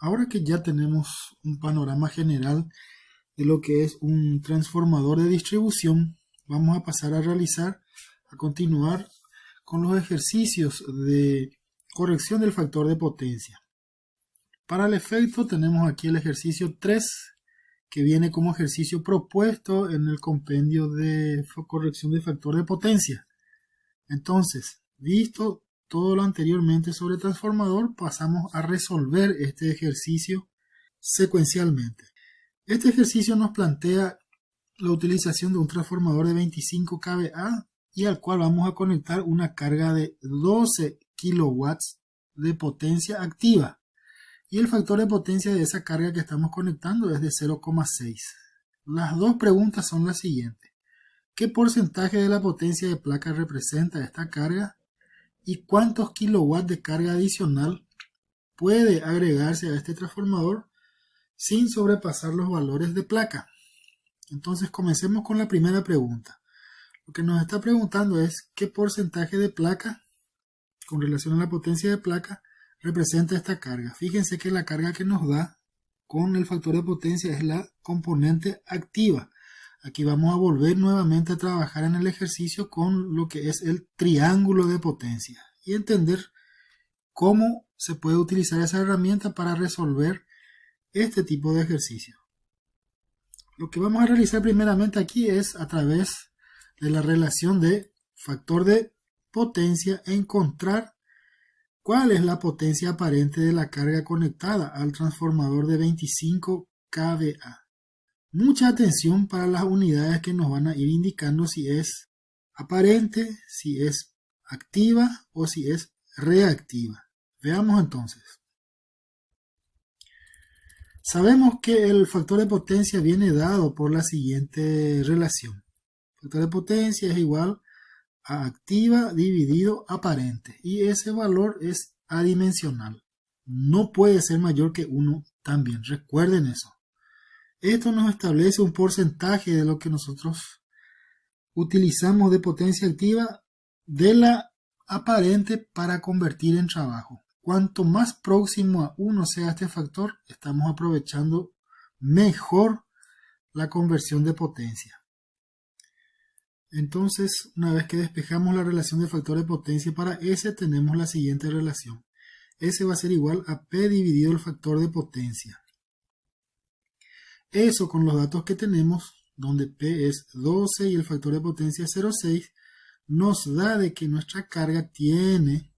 Ahora que ya tenemos un panorama general de lo que es un transformador de distribución, vamos a pasar a continuar con los ejercicios de corrección del factor de potencia. Para el efecto tenemos aquí el ejercicio 3, que viene como ejercicio propuesto en el compendio de corrección de factor de potencia. Entonces, visto todo lo anteriormente sobre transformador, pasamos a resolver este ejercicio secuencialmente. Este ejercicio nos plantea la utilización de un transformador de 25 kVA y al cual vamos a conectar una carga de 12 kW de potencia activa. Y el factor de potencia de esa carga que estamos conectando es de 0,6. Las dos preguntas son las siguientes. ¿Qué porcentaje de la potencia de placa representa esta carga? ¿Y cuántos kilowatts de carga adicional puede agregarse a este transformador sin sobrepasar los valores de placa? Entonces comencemos con la primera pregunta. Lo que nos está preguntando es qué porcentaje de placa con relación a la potencia de placa representa esta carga. Fíjense que la carga que nos da con el factor de potencia es la componente activa. Aquí vamos a volver nuevamente a trabajar en el ejercicio con lo que es el triángulo de potencia y entender cómo se puede utilizar esa herramienta para resolver este tipo de ejercicio. Lo que vamos a realizar primeramente aquí es a través de la relación de factor de potencia encontrar ¿cuál es la potencia aparente de la carga conectada al transformador de 25 kVA? Mucha atención para las unidades que nos van a ir indicando si es aparente, si es activa o si es reactiva. Veamos entonces. Sabemos que el factor de potencia viene dado por la siguiente relación. El factor de potencia es igual a activa dividido aparente y ese valor es adimensional, no puede ser mayor que 1 también, recuerden eso. Esto nos establece un porcentaje de lo que nosotros utilizamos de potencia activa de la aparente para convertir en trabajo. Cuanto más próximo a 1 sea este factor, estamos aprovechando mejor la conversión de potencia. Entonces, una vez que despejamos la relación de factor de potencia para S, tenemos la siguiente relación. S va a ser igual a P dividido el factor de potencia. Eso con los datos que tenemos, donde P es 12 y el factor de potencia es 0,6, nos da de que nuestra carga tiene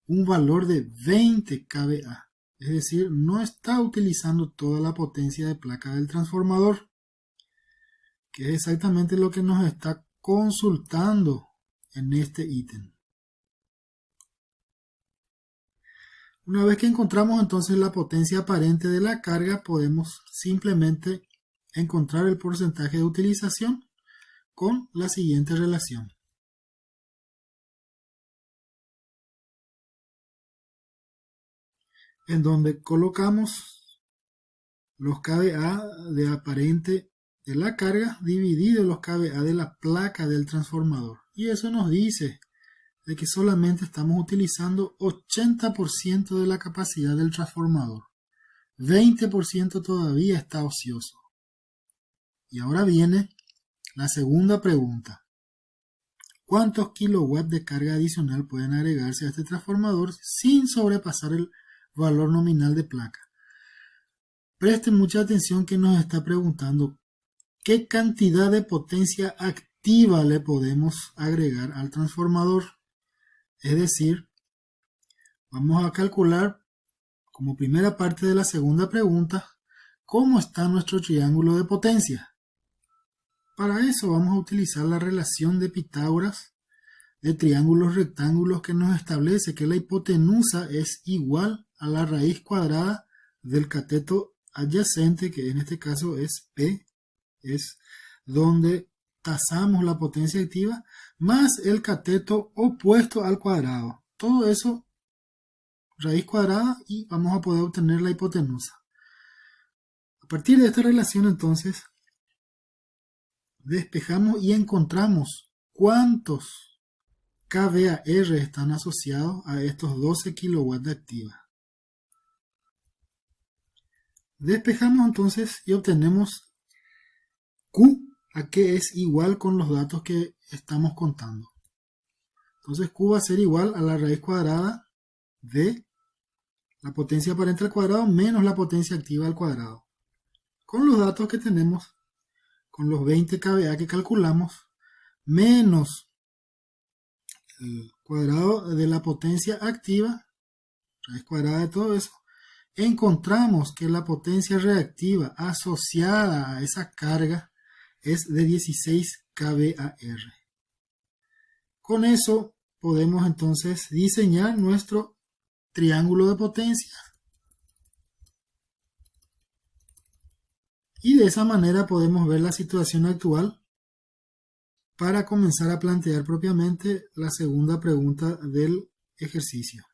un valor de 20 kVA. Es decir, no está utilizando toda la potencia de placa del transformador, que es exactamente lo que nos está consultando en este ítem. Una vez que encontramos entonces la potencia aparente de la carga, podemos simplemente encontrar el porcentaje de utilización con la siguiente relación. En donde colocamos los kVA de aparente de la carga dividido los kVA de la placa del transformador. Y eso nos dice de que solamente estamos utilizando 80% de la capacidad del transformador. 20% todavía está ocioso. Y ahora viene la segunda pregunta. ¿Cuántos kilowatts de carga adicional pueden agregarse a este transformador sin sobrepasar el valor nominal de placa? Presten mucha atención que nos está preguntando ¿qué cantidad de potencia activa le podemos agregar al transformador? Es decir, vamos a calcular como primera parte de la segunda pregunta cómo está nuestro triángulo de potencia. Para eso vamos a utilizar la relación de Pitágoras de triángulos rectángulos que nos establece que la hipotenusa es igual a la raíz cuadrada del cateto adyacente, que en este caso es P, es donde tasamos la potencia activa, más el cateto opuesto al cuadrado. Todo eso, raíz cuadrada, y vamos a poder obtener la hipotenusa. A partir de esta relación, entonces, despejamos y encontramos cuántos kVAR están asociados a estos 12 kW de activa. Despejamos entonces y obtenemos Q, a que es igual con los datos que estamos contando. Entonces Q va a ser igual a la raíz cuadrada de la potencia aparente al cuadrado menos la potencia activa al cuadrado. Con los datos que tenemos, con los 20 kVA que calculamos, menos el cuadrado de la potencia activa, raíz cuadrada de todo eso, encontramos que la potencia reactiva asociada a esa carga es de 16 kVAR. Con eso podemos entonces diseñar nuestro triángulo de potencia. Y de esa manera podemos ver la situación actual para comenzar a plantear propiamente la segunda pregunta del ejercicio.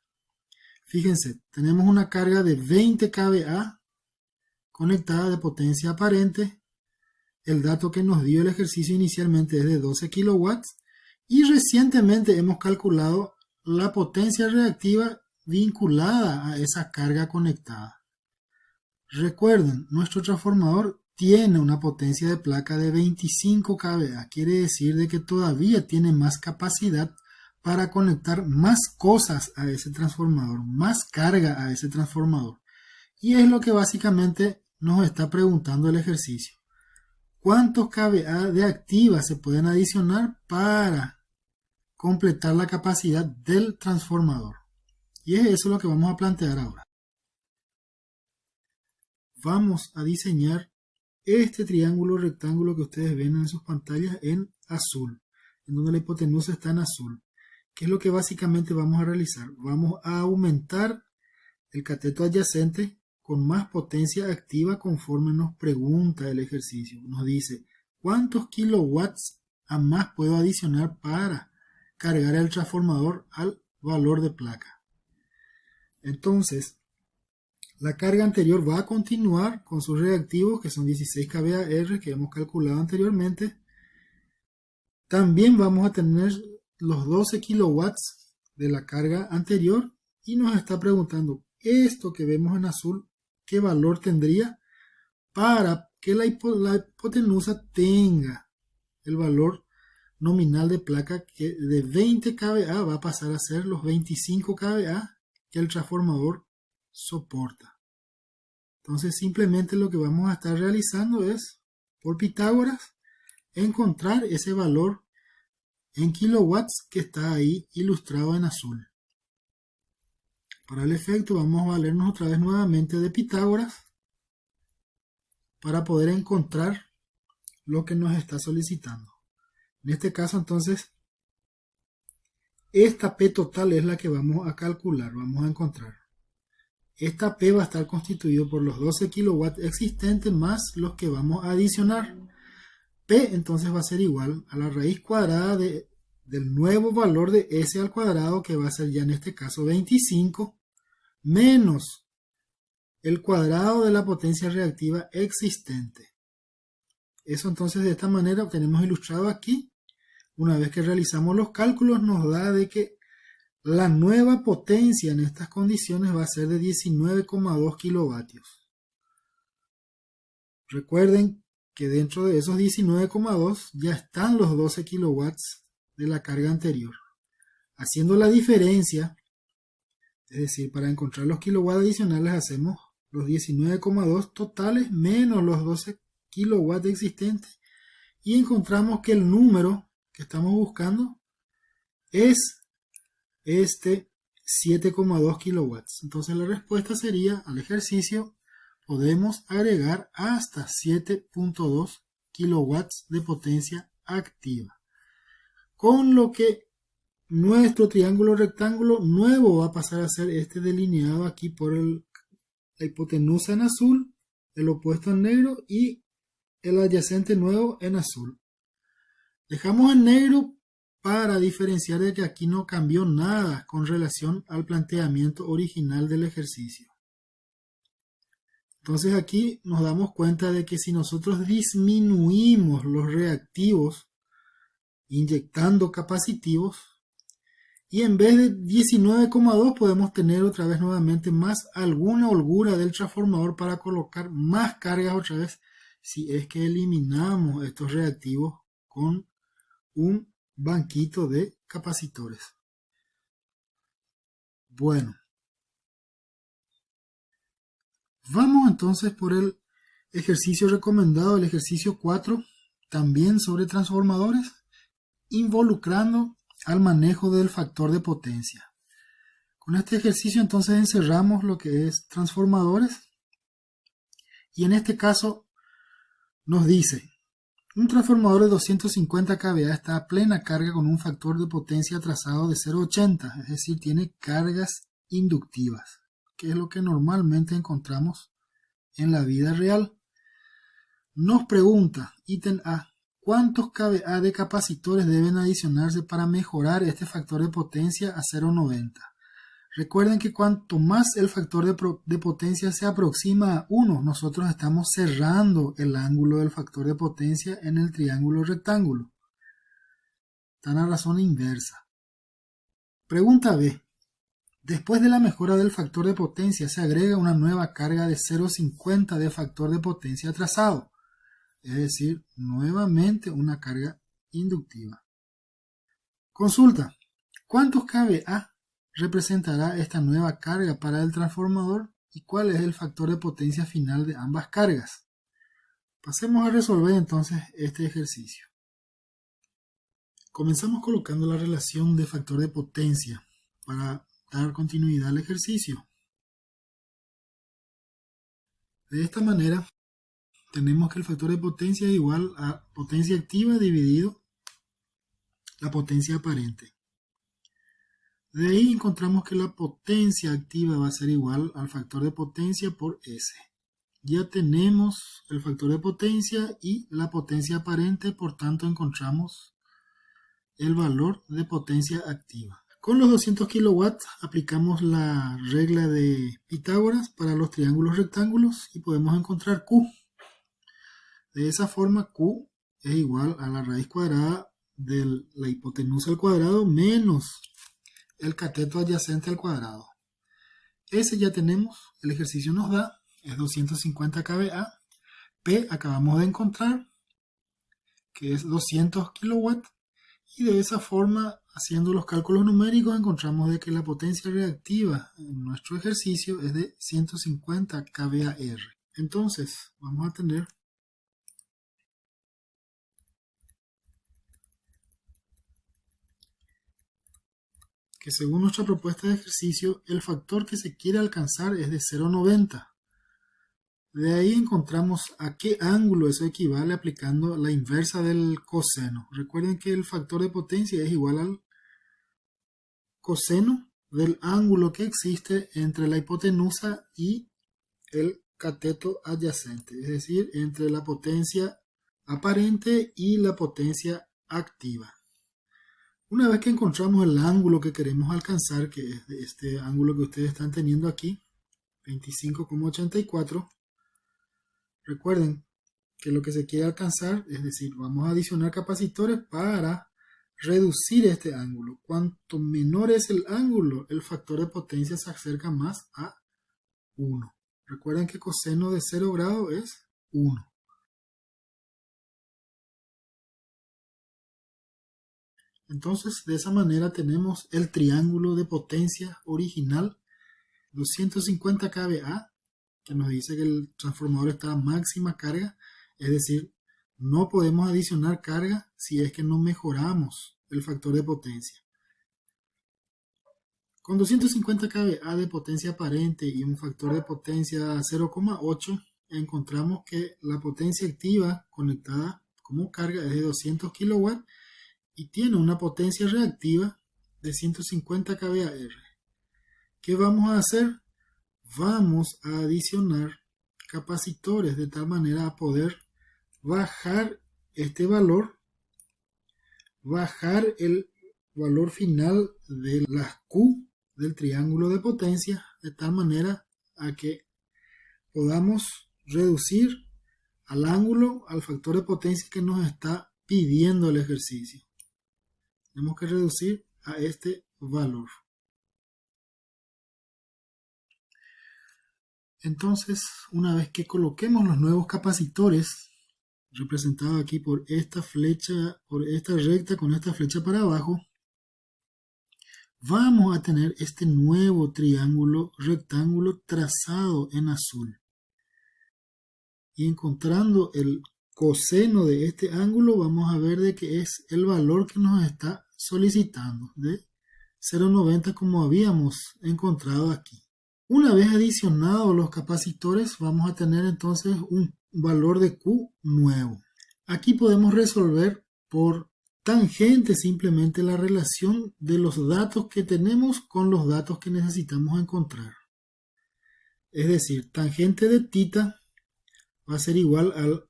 Fíjense, tenemos una carga de 20 kVA conectada de potencia aparente. El dato que nos dio el ejercicio inicialmente es de 12 kW y recientemente hemos calculado la potencia reactiva vinculada a esa carga conectada. Recuerden, nuestro transformador tiene una potencia de placa de 25 kVA, quiere decir de que todavía tiene más capacidad para conectar más cosas a ese transformador, más carga a ese transformador. Y es lo que básicamente nos está preguntando el ejercicio. ¿Cuántos kVA de activa se pueden adicionar para completar la capacidad del transformador? Y es eso lo que vamos a plantear ahora. Vamos a diseñar este triángulo rectángulo que ustedes ven en sus pantallas en azul, en donde la hipotenusa está en azul. ¿Qué es lo que básicamente vamos a realizar? Vamos a aumentar el cateto adyacente con más potencia activa conforme nos pregunta el ejercicio. Nos dice, ¿cuántos kilowatts a más puedo adicionar para cargar el transformador al valor de placa? Entonces, la carga anterior va a continuar con sus reactivos, que son 16 kVAR que hemos calculado anteriormente. También vamos a tener los 12 kilowatts de la carga anterior y nos está preguntando, esto que vemos en azul, ¿qué valor tendría para que la hipotenusa tenga el valor nominal de placa que de 20 kVA va a pasar a ser los 25 kVA que el transformador soporta? Entonces simplemente lo que vamos a estar realizando es, por Pitágoras, encontrar ese valor en kilowatts que está ahí ilustrado en azul. Para el efecto vamos a valernos otra vez nuevamente de Pitágoras para poder encontrar lo que nos está solicitando. En este caso entonces, esta P total es la que vamos a calcular, vamos a encontrar. Esta P va a estar constituido por los 12 kilowatts existentes más los que vamos a adicionar. P entonces va a ser igual a la raíz cuadrada del nuevo valor de S al cuadrado, que va a ser ya en este caso 25, menos el cuadrado de la potencia reactiva existente. Eso entonces de esta manera obtenemos ilustrado aquí. Una vez que realizamos los cálculos nos da de que la nueva potencia en estas condiciones va a ser de 19,2 kilovatios. Recuerden que dentro de esos 19,2 ya están los 12 kilowatts de la carga anterior. Haciendo la diferencia, es decir, para encontrar los kilowatts adicionales hacemos los 19,2 totales menos los 12 kilowatts existentes y encontramos que el número que estamos buscando es este 7,2 kilowatts. Entonces la respuesta sería, al ejercicio podemos agregar hasta 7,2 kilowatts de potencia activa, con lo que nuestro triángulo rectángulo nuevo va a pasar a ser este delineado aquí por la hipotenusa en azul, el opuesto en negro y el adyacente nuevo en azul. Dejamos en negro para diferenciar de que aquí no cambió nada con relación al planteamiento original del ejercicio. Entonces aquí nos damos cuenta de que si nosotros disminuimos los reactivos inyectando capacitivos, Y en vez de 19,2 podemos tener otra vez nuevamente más alguna holgura del transformador para colocar más cargas otra vez si es que eliminamos estos reactivos con un banquito de capacitores. Bueno, vamos entonces por el ejercicio recomendado, el ejercicio 4, también sobre transformadores, involucrando al manejo del factor de potencia. Con este ejercicio entonces encerramos lo que es transformadores y en este caso nos dice: un transformador de 250 kVA está a plena carga con un factor de potencia trazado de 0,80, es decir, tiene cargas inductivas, que es lo que normalmente encontramos en la vida real. Nos pregunta, ítem A, ¿cuántos kVA de capacitores deben adicionarse para mejorar este factor de potencia a 0,90? Recuerden que cuanto más el factor de potencia se aproxima a 1, nosotros estamos cerrando el ángulo del factor de potencia en el triángulo rectángulo. Está la razón inversa. Pregunta B. Después de la mejora del factor de potencia se agrega una nueva carga de 0,50 de factor de potencia trazado. Es decir, nuevamente una carga inductiva. Consulta. ¿Cuántos kVA representará esta nueva carga para el transformador y cuál es el factor de potencia final de ambas cargas? Pasemos a resolver entonces este ejercicio. Comenzamos colocando la relación de factor de potencia para dar continuidad al ejercicio. De esta manera tenemos que el factor de potencia es igual a potencia activa dividido la potencia aparente. De ahí encontramos que la potencia activa va a ser igual al factor de potencia por S. Ya tenemos el factor de potencia y la potencia aparente, por tanto encontramos el valor de potencia activa. Con los 200 kW aplicamos la regla de Pitágoras para los triángulos rectángulos y podemos encontrar Q. De esa forma Q es igual a la raíz cuadrada de la hipotenusa al cuadrado menos el cateto adyacente al cuadrado. Ese ya tenemos, el ejercicio nos da, es 250 kVA. P acabamos de encontrar, que es 200 kW. Y de esa forma, haciendo los cálculos numéricos, encontramos de que la potencia reactiva en nuestro ejercicio es de 150 kVAR. Entonces, vamos a tener que según nuestra propuesta de ejercicio, el factor que se quiere alcanzar es de 0,90. De ahí encontramos a qué ángulo eso equivale aplicando la inversa del coseno. Recuerden que el factor de potencia es igual al coseno del ángulo que existe entre la hipotenusa y el cateto adyacente, es decir, entre la potencia aparente y la potencia activa. Una vez que encontramos el ángulo que queremos alcanzar, que es este ángulo que ustedes están teniendo aquí, 25,84, recuerden que lo que se quiere alcanzar, es decir, vamos a adicionar capacitores para reducir este ángulo. Cuanto menor es el ángulo, el factor de potencia se acerca más a 1. Recuerden que coseno de 0 grados es 1. Entonces, de esa manera tenemos el triángulo de potencia original, 250 kVA, que nos dice que el transformador está a máxima carga, es decir, no podemos adicionar carga si es que no mejoramos el factor de potencia. Con 250 kVA de potencia aparente y un factor de potencia 0,8, encontramos que la potencia activa conectada como carga es de 200 kW y tiene una potencia reactiva de 150 kVAR. ¿Qué vamos a hacer? Vamos a adicionar capacitores de tal manera a poder bajar este valor, bajar el valor final de la Q del triángulo de potencia, de tal manera a que podamos reducir al ángulo, al factor de potencia que nos está pidiendo el ejercicio. Tenemos que reducir a este valor. Entonces, una vez que coloquemos los nuevos capacitores, representados aquí por esta flecha, por esta recta con esta flecha para abajo, vamos a tener este nuevo triángulo rectángulo trazado en azul. Y encontrando el coseno de este ángulo, vamos a ver de que es el valor que nos está solicitando, de 0,90 como habíamos encontrado aquí. Una vez adicionados los capacitores, vamos a tener entonces un valor de Q nuevo. Aquí podemos resolver por tangente simplemente la relación de los datos que tenemos con los datos que necesitamos encontrar. Es decir, tangente de θ va a ser igual al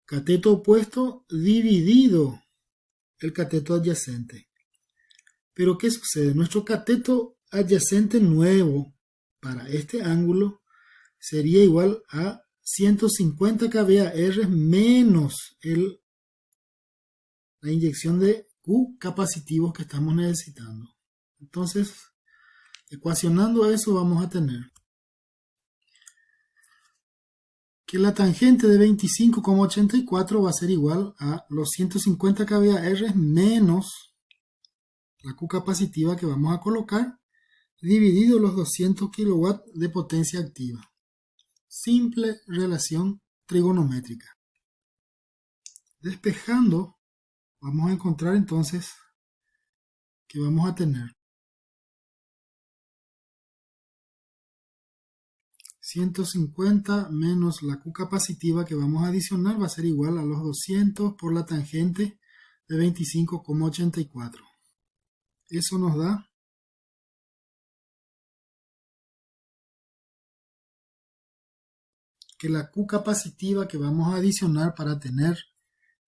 cateto opuesto dividido el cateto adyacente. Pero ¿qué sucede? Nuestro cateto adyacente nuevo para este ángulo sería igual a 150 kVAR menos la inyección de Q capacitivos que estamos necesitando. Entonces, ecuacionando eso, vamos a tener que la tangente de 25,84 va a ser igual a los 150 kVAR menos la Q capacitiva que vamos a colocar, dividido los 200 kW de potencia activa. Simple relación trigonométrica. Despejando, vamos a encontrar entonces que vamos a tener 150 menos la Q capacitiva que vamos a adicionar va a ser igual a los 200 por la tangente de 25,84. Eso nos da que la Q capacitiva que vamos a adicionar para tener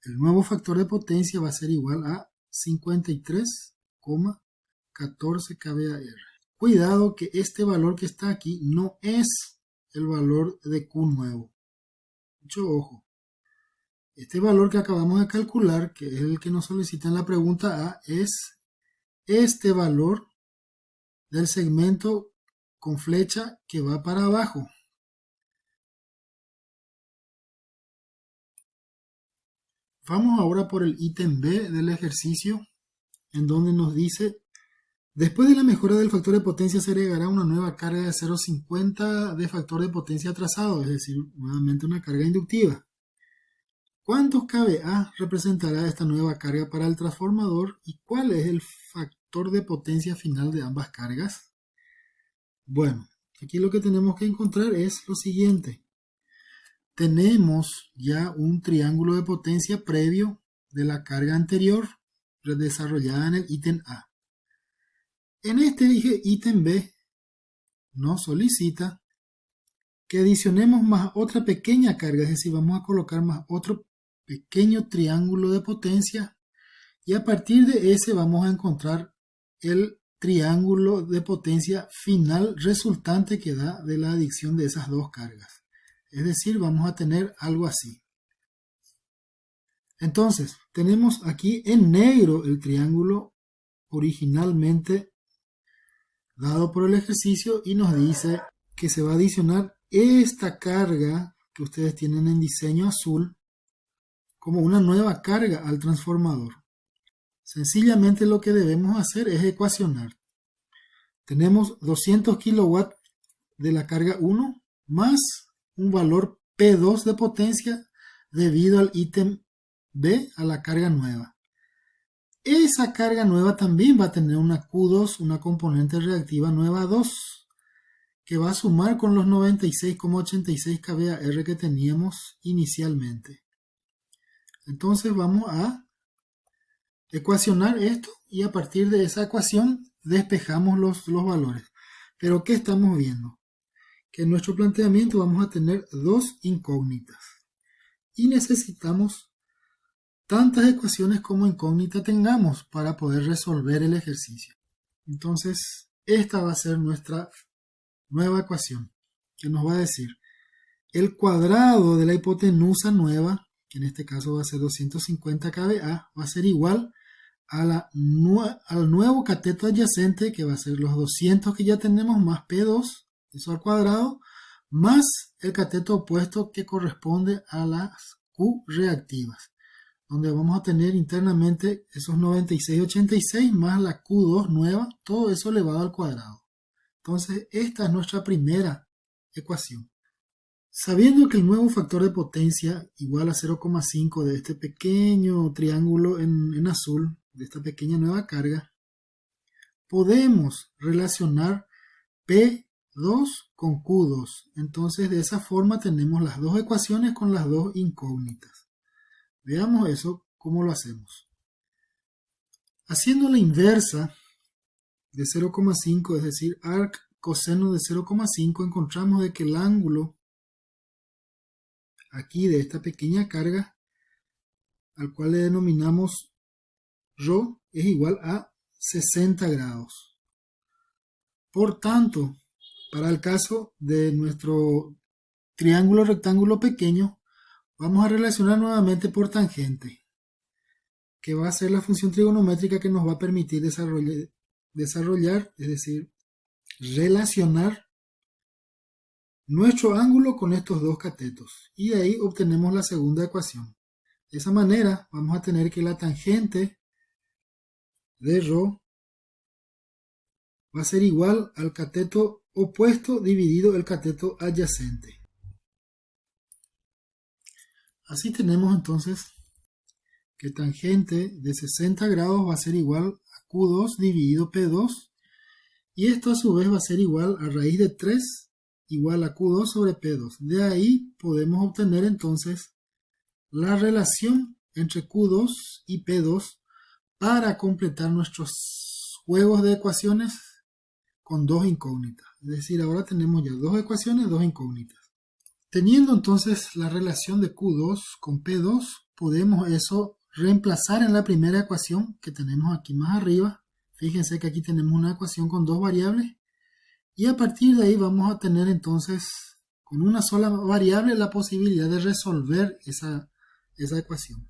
el nuevo factor de potencia va a ser igual a 53,14 kVAR. Cuidado que este valor que está aquí no es el valor de Q nuevo. Mucho ojo. Este valor que acabamos de calcular, que es el que nos solicita en la pregunta A, es este valor del segmento con flecha que va para abajo. Vamos ahora por el ítem B del ejercicio, en donde nos dice: después de la mejora del factor de potencia se agregará una nueva carga de 0,50 de factor de potencia trazado, es decir, nuevamente una carga inductiva. ¿Cuántos kVA representará esta nueva carga para el transformador y cuál es el factor de potencia final de ambas cargas? Bueno, aquí lo que tenemos que encontrar es lo siguiente. Tenemos ya un triángulo de potencia previo de la carga anterior desarrollada en el ítem A. En este ítem B nos solicita que adicionemos más otra pequeña carga, es decir, vamos a colocar más otro pequeño triángulo de potencia y a partir de ese vamos a encontrar el triángulo de potencia final resultante que da de la adición de esas dos cargas. Es decir, vamos a tener algo así. Entonces, tenemos aquí en negro el triángulo originalmente dado por el ejercicio y nos dice que se va a adicionar esta carga que ustedes tienen en diseño azul como una nueva carga al transformador. Sencillamente lo que debemos hacer es ecuacionar. Tenemos 200 kW de la carga 1 más un valor P2 de potencia debido al ítem B, a la carga nueva. Esa carga nueva también va a tener una Q2, una componente reactiva nueva 2, que va a sumar con los 96,86 kVAR que teníamos inicialmente. Entonces vamos a ecuacionar esto y a partir de esa ecuación despejamos los valores. Pero ¿qué estamos viendo? Que en nuestro planteamiento vamos a tener dos incógnitas y necesitamos tantas ecuaciones como incógnita tengamos para poder resolver el ejercicio. Entonces, esta va a ser nuestra nueva ecuación, que nos va a decir el cuadrado de la hipotenusa nueva, que en este caso va a ser 250 kVA, va a ser igual al nuevo cateto adyacente, que va a ser los 200 que ya tenemos, más P2, eso al cuadrado, más el cateto opuesto que corresponde a las Q reactivas, donde vamos a tener internamente esos 96,86 más la Q2 nueva, todo eso elevado al cuadrado. Entonces, esta es nuestra primera ecuación. Sabiendo que el nuevo factor de potencia igual a 0,5 de este pequeño triángulo en azul, de esta pequeña nueva carga, podemos relacionar P2 con Q2. Entonces, de esa forma tenemos las dos ecuaciones con las dos incógnitas. Veamos eso, cómo lo hacemos. Haciendo la inversa de 0,5, es decir, arc coseno de 0,5, encontramos de que el ángulo aquí de esta pequeña carga, al cual le denominamos ρ, es igual a 60 grados. Por tanto, para el caso de nuestro triángulo rectángulo pequeño, vamos a relacionar nuevamente por tangente, que va a ser la función trigonométrica que nos va a permitir desarrollar, es decir, relacionar nuestro ángulo con estos dos catetos. Y de ahí obtenemos la segunda ecuación. De esa manera vamos a tener que la tangente de ρ va a ser igual al cateto opuesto dividido el cateto adyacente. Así tenemos entonces que tangente de 60 grados va a ser igual a Q2 dividido P2, y esto a su vez va a ser igual a raíz de 3 igual a Q2 sobre P2. De ahí podemos obtener entonces la relación entre Q2 y P2 para completar nuestros juegos de ecuaciones con dos incógnitas. Es decir, ahora tenemos ya dos ecuaciones, dos incógnitas. Teniendo entonces la relación de Q2 con P2, podemos eso reemplazar en la primera ecuación que tenemos aquí más arriba. Fíjense que aquí tenemos una ecuación con dos variables. Y a partir de ahí vamos a tener entonces con una sola variable la posibilidad de resolver esa ecuación.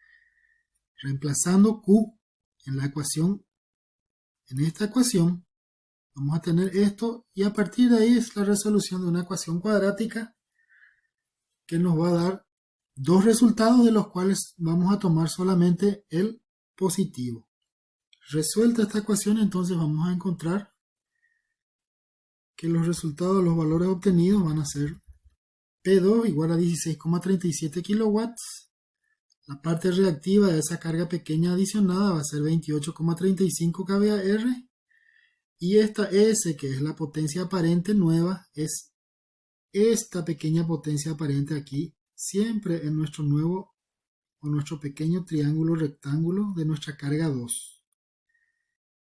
Reemplazando Q en la ecuación, en esta ecuación, vamos a tener esto, y a partir de ahí es la resolución de una ecuación cuadrática que nos va a dar dos resultados, de los cuales vamos a tomar solamente el positivo. Resuelta esta ecuación, entonces vamos a encontrar que los resultados, los valores obtenidos van a ser P2 igual a 16,37 kilowatts. La parte reactiva de esa carga pequeña adicionada va a ser 28,35 kVAr. Y esta S, que es la potencia aparente nueva, es esta pequeña potencia aparente aquí, siempre en nuestro nuevo o nuestro pequeño triángulo rectángulo de nuestra carga 2.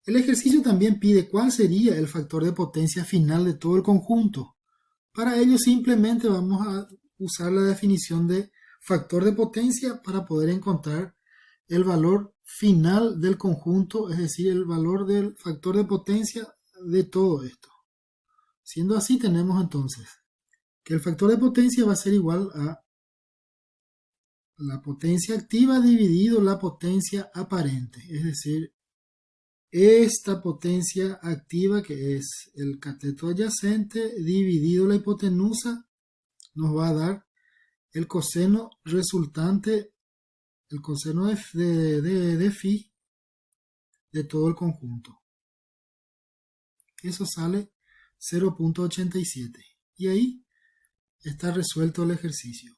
El ejercicio también pide cuál sería el factor de potencia final de todo el conjunto. Para ello simplemente vamos a usar la definición de factor de potencia para poder encontrar el valor final del conjunto, es decir, el valor del factor de potencia de todo esto. Siendo así, tenemos entonces que el factor de potencia va a ser igual a la potencia activa dividido la potencia aparente, es decir, esta potencia activa, que es el cateto adyacente, dividido la hipotenusa, nos va a dar el coseno resultante, el coseno de phi de todo el conjunto. Eso sale 0,87. Y ahí está resuelto el ejercicio.